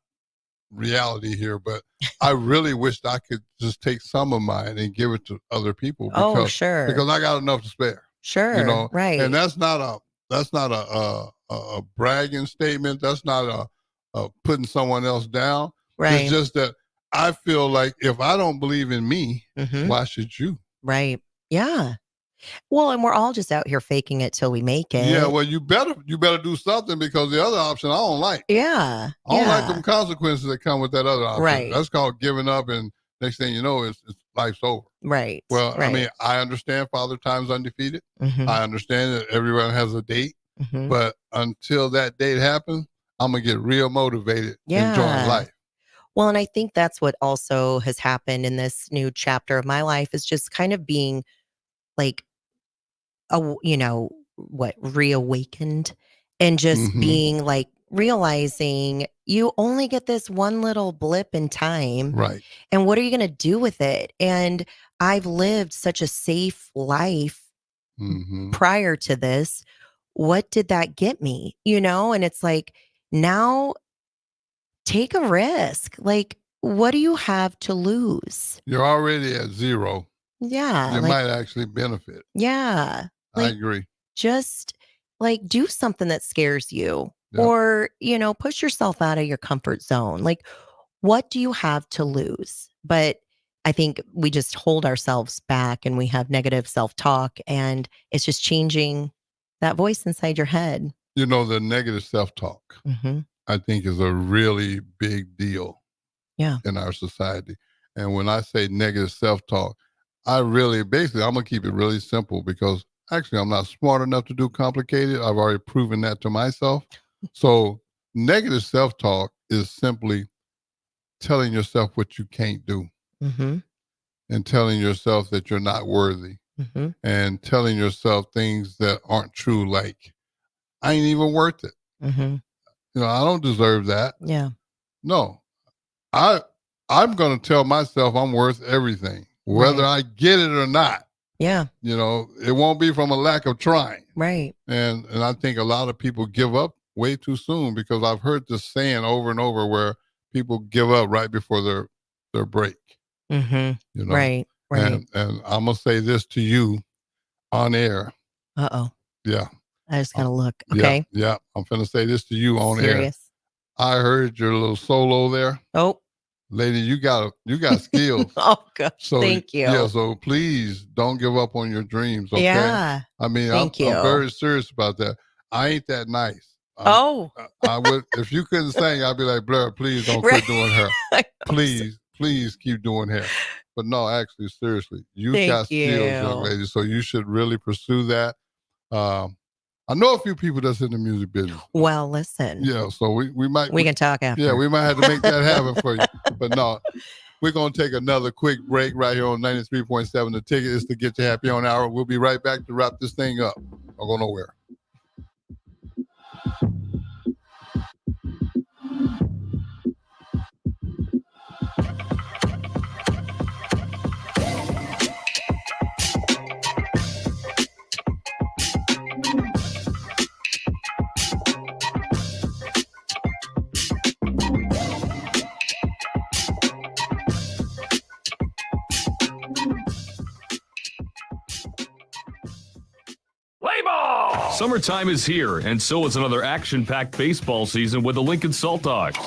reality here, but I really wished I could just take some of mine and give it to other people. Oh, sure. Because I got enough to spare. Sure. Right. And that's not a bragging statement. That's not a putting someone else down. Right. It's just that I feel like if I don't believe in me, Mhm. why should you? Right. Yeah. Well, and we're all just out here faking it till we make it. Yeah, well, you better do something, because the other option I don't like. Yeah. I don't like Yeah. them consequences that come with that other option. Right. That's called giving up, and next thing you know, it's life's over. Right. Well, right. I mean, I understand Father Time's undefeated. Mhm. I understand that everyone has a date, Mhm. but until that date happens, I'm gonna get real motivated, Yeah. enjoying life. Well, and I think that's what also has happened in this new chapter of my life, is just kind of being like, reawakened, and just Mhm. being like realizing you only get this one little blip in time. Right. And what are you going to do with it? And I've lived such a safe life Mm-hmm. prior to this. What did that get me? And it's like, now take a risk. Like, what do you have to lose? You're already at zero. Yeah. You like, might actually benefit. yeah. I Like, agree. just like do something that scares you, Yeah. or, push yourself out of your comfort zone. Like, what do you have to lose? But I think we just hold ourselves back, and we have negative self-talk, and it's just changing that voice inside your head. The negative self-talk, Mm-hmm. I think, is a really big deal. Yeah. In our society. And when I say negative self-talk, I'm going to keep it really simple, because actually I'm not smart enough to do complicated. I've already proven that to myself. So negative self-talk is simply telling yourself what you can't do, Mm-hmm. and telling yourself that you're not worthy, Mm-hmm. and telling yourself things that aren't true, like, I ain't even worth it. Mm-hmm. I don't deserve that. Yeah. No, I'm going to tell myself I'm worth everything, whether Right. I get it or not. Yeah. It won't be from a lack of trying. Right. And I think a lot of people give up way too soon, because I've heard this saying over and over, where people give up right before their break. Mm-hmm. Right. Right. And I'm going to say this to you on air. Uh-oh. Yeah. I just gotta look. Okay. Yeah. I'm going to say this to you on air. Serious. I heard your little solo there. Oh. Lady, you got skills. Oh, gosh. So Thank you. Yeah, so please don't give up on your dreams. Okay? Yeah. I mean, Thank you. I'm very serious about that. I ain't that nice. I would, if you couldn't sing, I'd be like, Blair, please don't quit doing hair. Please keep doing hair. But no, actually, seriously, you got skills, young lady. So you should really pursue that. I know a few people that's in the music business. Well, listen. Yeah, so we can talk after. Yeah, we might have to make that happen for you. But no, we're going to take another quick break right here on 93.7. The Ticket is to get you happy on hour. We'll be right back to wrap this thing up. Don't go nowhere. Summertime is here, and so is another action-packed baseball season with the Lincoln Salt Dogs.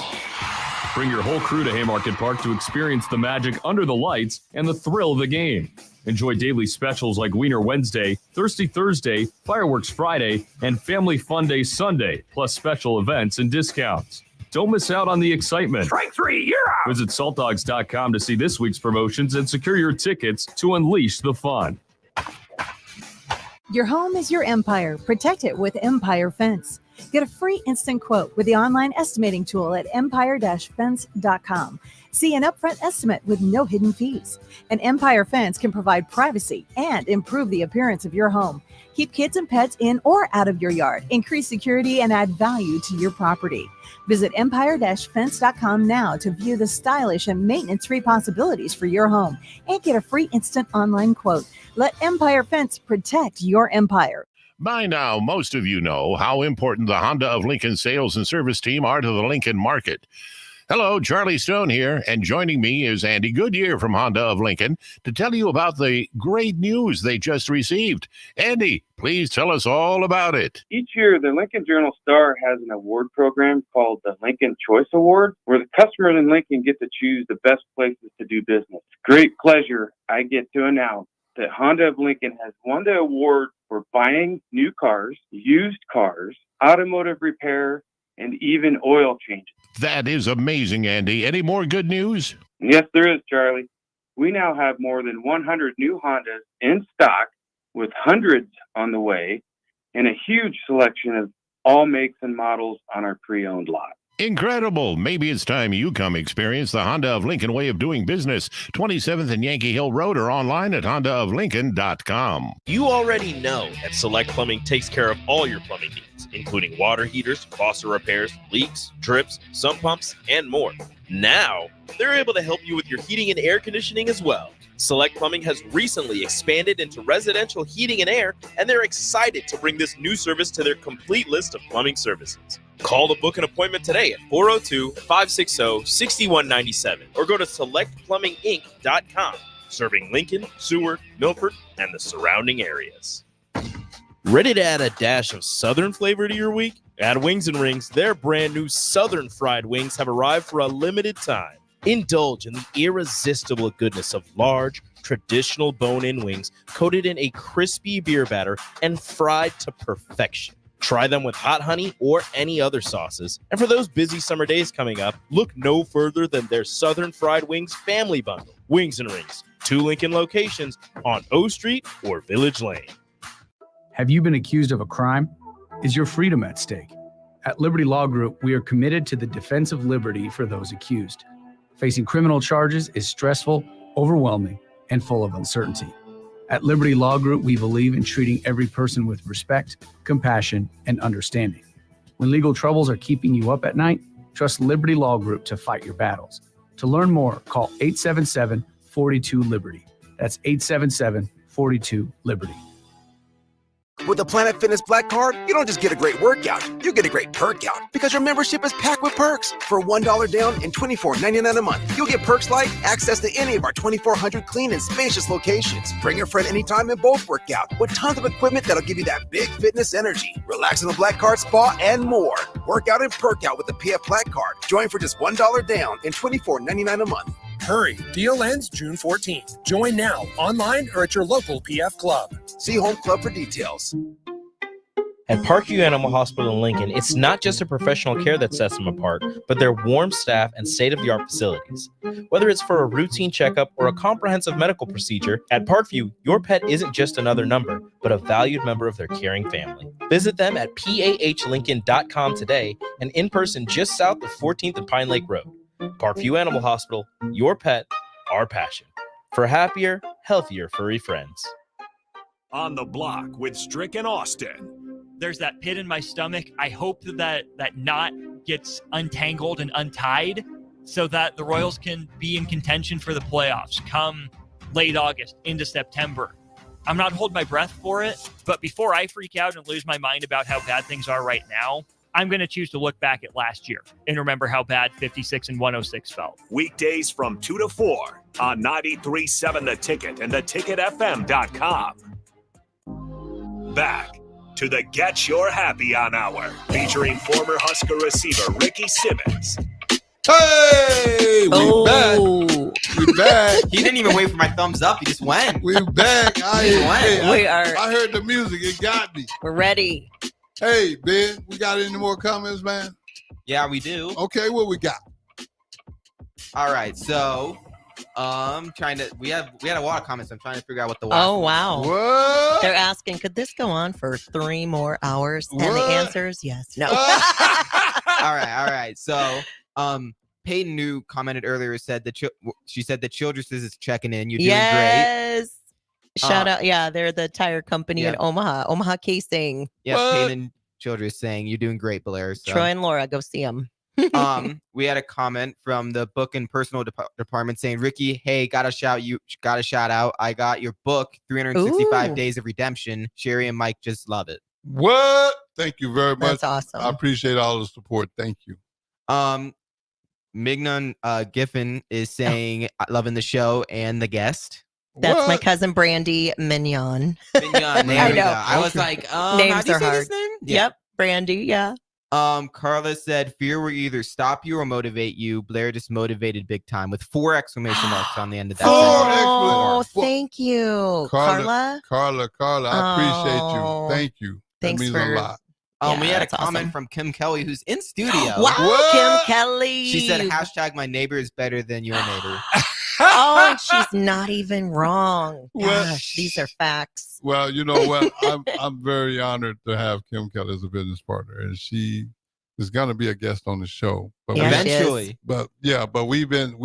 Bring your whole crew to Haymarket Park to experience the magic under the lights and the thrill of the game. Enjoy daily specials like Wiener Wednesday, Thirsty Thursday, Fireworks Friday, and Family Fun Day Sunday, plus special events and discounts. Don't miss out on the excitement. Strike three, you're out. Visit saltdogs.com to see this week's promotions and secure your tickets to unleash the fun. Your home is your empire. Protect it with Empire Fence. Get a free instant quote with the online estimating tool at empire-fence.com. See an upfront estimate with no hidden fees. An Empire Fence can provide privacy and improve the appearance of your home. Keep kids and pets in or out of your yard. Increase security and add value to your property. Visit empire-fence.com now to view the stylish and maintenance-free possibilities for your home and get a free instant online quote. Let Empire Fence protect your empire. By now, most of you know how important the Honda of Lincoln sales and service team are to the Lincoln market. Hello, Charlie Stone here, and joining me is Andy Goodyear from Honda of Lincoln to tell you about the great news they just received. Andy, please tell us all about it. Each year, the Lincoln Journal-Star has an award program called the Lincoln Choice Award, where the customers in Lincoln get to choose the best places to do business. Great pleasure I get to announce that Honda of Lincoln has won the award for buying new cars, used cars, automotive repair, and even oil changes. That is amazing, Andy. Any more good news? Yes, there is, Charlie. We now have more than 100 new Hondas in stock, with hundreds on the way, and a huge selection of all makes and models on our pre-owned lot. Incredible. Maybe it's time you come experience the Honda of Lincoln way of doing business. 27th and Yankee Hill Road, or online at hondaoflincoln.com. You already know that Select Plumbing takes care of all your plumbing needs, including water heaters, faucet repairs, leaks, drips, sump pumps, and more. Now, they're able to help you with your heating and air conditioning as well. Select Plumbing has recently expanded into residential heating and air, and they're excited to bring this new service to their complete list of plumbing services. Call to book an appointment today at 402-560-6197 or go to selectplumbinginc.com, serving Lincoln, Seward, Milford, and the surrounding areas. Ready to add a dash of Southern flavor to your week? At Wings and Rings, their brand new Southern fried wings have arrived for a limited time. Indulge in the irresistible goodness of large, traditional bone-in wings coated in a crispy beer batter and fried to perfection. Try them with hot honey or any other sauces. And for those busy summer days coming up, look no further than their Southern Fried Wings Family Bundle. Wings and Rings, 2 Lincoln locations on O Street or Village Lane. Have you been accused of a crime? Is your freedom at stake? At Liberty Law Group, we are committed to the defense of liberty for those accused. Facing criminal charges is stressful, overwhelming, and full of uncertainty. At Liberty Law Group, we believe in treating every person with respect, compassion, and understanding. When legal troubles are keeping you up at night, trust Liberty Law Group to fight your battles. To learn more, call 877-42-LIBERTY. That's 877-42-LIBERTY. With the Planet Fitness Black Card, you don't just get a great workout, you get a great perk out because your membership is packed with perks. For $1 down and $24.99 a month, you'll get perks like access to any of our 2,400 clean and spacious locations. Bring your friend anytime and both work out with tons of equipment that'll give you that big fitness energy. Relax in the Black Card spa and more. Work out and perk out with the PF Black Card. Join for just $1 down and $24.99 a month. Hurry, deal ends June 14th. Join now, online or at your local PF Club. See Home Club for details. At Parkview Animal Hospital in Lincoln, it's not just a professional care that sets them apart, but their warm staff and state-of-the-art facilities. Whether it's for a routine checkup or a comprehensive medical procedure, at Parkview, your pet isn't just another number, but a valued member of their caring family. Visit them at pahlincoln.com today and in person just south of 14th and Pine Lake Road. Parkview Animal Hospital, your pet, our passion. For happier, healthier furry friends. On the Block with Strick and Austin. There's that pit in my stomach. I hope that knot gets untangled and untied so that the Royals can be in contention for the playoffs come late August into September. I'm not holding my breath for it, but before I freak out and lose my mind about how bad things are right now, I'm going to choose to look back at last year and remember how bad 56 and 106 felt. Weekdays from 2 to 4 on 93.7 The Ticket and theticketfm.com. Back to the Get Your Happy On Hour, featuring former Husker receiver Ricky Simmons. Hey, we back. We back. He didn't even wait for my thumbs up. He just went. We back. I heard the music. It got me. We're ready. Hey, Ben, we got any more comments, man? Yeah, we do. Okay, what we got? All right, so we had a lot of comments. I'm trying to figure out what the Oh, wow. What? They're asking, could this go on for 3 more hours? And the answer is yes. No. All right. So, Peyton New commented earlier, said that she said that Childress is checking in. You're doing Yes. great. Shout out. Yeah, they're the tire company in Omaha Casing. Yeah, Peyton Childress saying you're doing great, Blair. So. Troy and Laura, go see them. We had a comment from the book and personal department saying, Ricky, hey, got a shout out. I got your book, 365 Days of Redemption. Sherry and Mike just love it. What? Thank you very much. That's awesome. I appreciate all the support. Thank you. Mignon Giffen is saying, loving the show and the guest. That's my cousin Brandy Mignon. Mignon, there I we know. go. I was like, names how do you are say hard. his name? Yep, Brandy. Yeah. Carla said, fear will either stop you or motivate you. Blair just motivated big time with 4 exclamation marks on the end of that. Oh, thank you, Carla. Carla, I appreciate you. Thank you. Thanks that means a lot. We had a comment from Kim Kelly, who's in studio. Wow, Kim Kelly. She said, hashtag my neighbor is better than your neighbor. Oh, and she's not even wrong. Gosh, these are facts. Well, you know what? I'm very honored to have Kim Kelly as a business partner, and she is going to be a guest on the show. But eventually. But we've been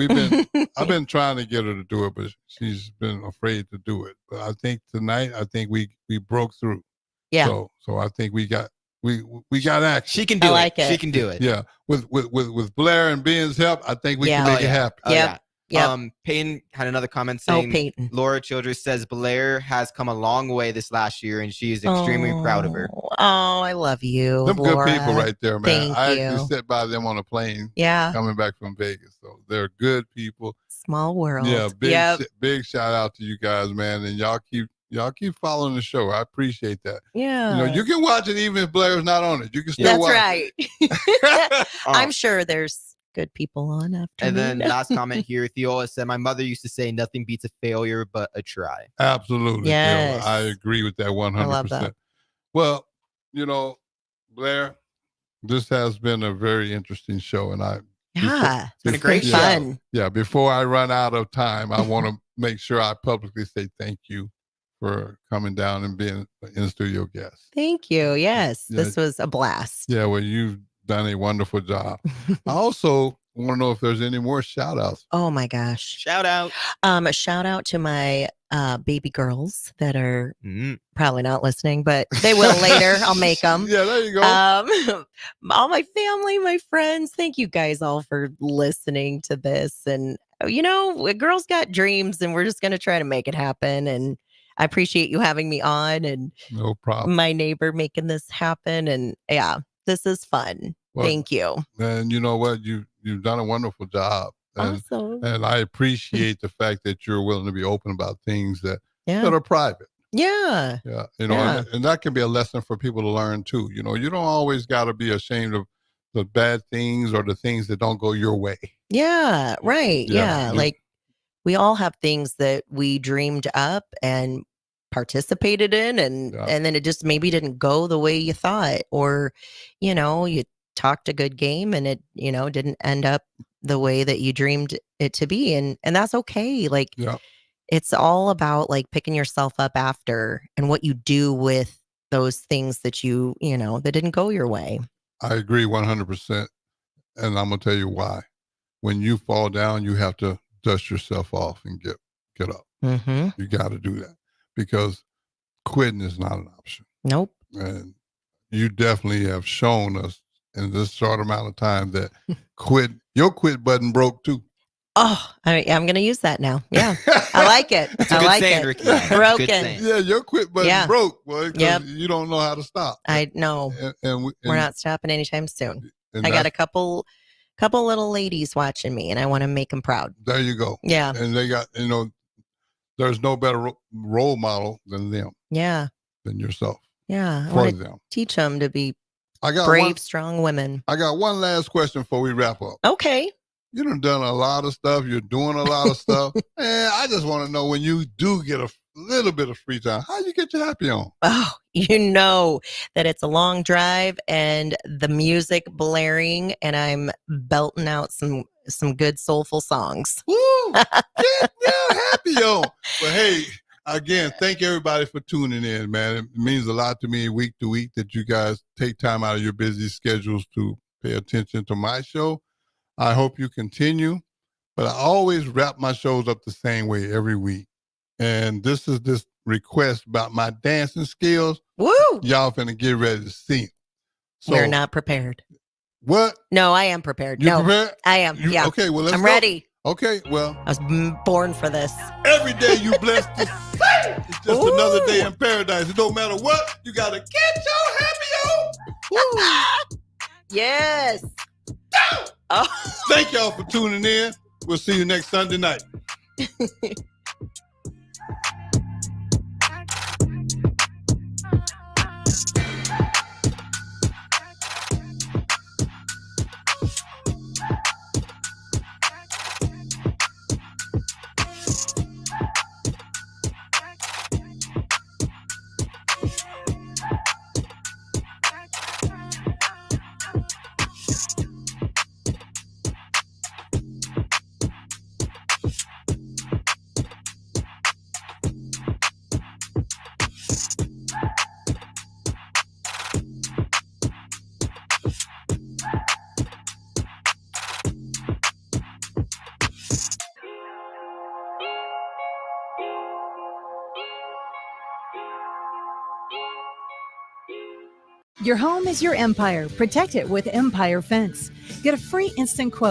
I've been trying to get her to do it, but she's been afraid to do it. But I think tonight, we broke through. Yeah. So I think we got action. She can do it. She can do it. Yeah. With Blair and Ben's help, I think we can make it happen. Yep. Peyton had another comment saying, Peyton. Laura Childress says Blair has come a long way this last year, and she is extremely proud of her. Oh, I love you, Them Laura. good people right there, man. Thank I you. actually sat by them on a plane. Yeah. Coming back from Vegas. So they're good people. Small world. Yeah. Big shout out to you guys, man. And y'all keep following the show. I appreciate that. Yeah. You know, you can watch it even if Blair's not on it. You can still watch it. That's right. I'm sure there's good people on after And me. then last comment here, Theola said, my mother used to say nothing beats a failure but a try. Absolutely. Yes. You know, I agree with that 100%. I love that. Well, you know, Blair, this has been a very interesting show. And it's been a great show. Fun. Yeah. Before I run out of time, I want to make sure I publicly say thank you for coming down and being an in-studio guest. Thank you. Yes. Yeah. This was a blast. Yeah, well, you've done a wonderful job. I also want to know if there's any more shout outs. Oh my gosh. Shout out. A shout out to my baby girls that are probably not listening, but they will later. I'll make them. Yeah, there you go. All my family, my friends, thank you guys all for listening to this. And, you know, girls got dreams and we're just going to try to make it happen. And I appreciate you having me on and no problem. My neighbor making this happen. And yeah, this is fun. Well, thank you. And you know what? You've done a wonderful job. And, awesome. And I appreciate the fact that you're willing to be open about things that Yeah. are private. Yeah. Yeah. You know, and that can be a lesson for people to learn too. You know, you don't always got to be ashamed of the bad things or the things that don't go your way. Yeah. Right. Yeah. Yeah. Like we all have things that we dreamed up and participated in and then it just maybe didn't go the way you thought, or, you know, you talked a good game and it, you know, didn't end up the way that you dreamed it to be. And that's okay. Like it's all about like picking yourself up after and what you do with those things that you know, that didn't go your way. I agree 100%. And I'm going to tell you why. When you fall down, you have to dust yourself off and get up. Mm-hmm. You got to do that because quitting is not an option. Nope. And you definitely have shown us in this short amount of time that your quit button broke too. Oh, I'm going to use that now. Yeah. I like it. It's a I good like saying, it. Ricky. It's a good Broken. saying. Yeah, your quit button broke, boy, because Yep. you don't know how to stop. I know. We're not stopping anytime soon. and I got that's- a couple little ladies watching me and I want to make them proud. There you go. Yeah. And they got, you know, there's no better role model than them, Yeah. than yourself. Yeah. I For want to them. teach them to be I got brave, one- strong women. I got one last question before we wrap up. Okay. You done a lot of stuff. You're doing a lot of stuff. And I just want to know, when you do get a little bit of free time, how you get your happy on? Oh, you know that it's a long drive and the music blaring and I'm belting out some good soulful songs. Woo! Get real happy on. But hey, again, thank everybody for tuning in, man. It means a lot to me week to week that you guys take time out of your busy schedules to pay attention to my show. I hope you continue. But I always wrap my shows up the same way every week. And this is this request about my dancing skills. Woo! Y'all finna get ready to see. So, We're not prepared. What? No, I am prepared. You No, prepared? I am. Yeah. Okay, well, let's I'm go. ready. Okay, well. I was born for this. Every day you blessed to say it's just another day in paradise. It don't matter what, you gotta get your happy on. Yes. Oh. Thank y'all for tuning in. We'll see you next Sunday night. Your home is your empire. Protect it with Empire Fence. Get a free instant quote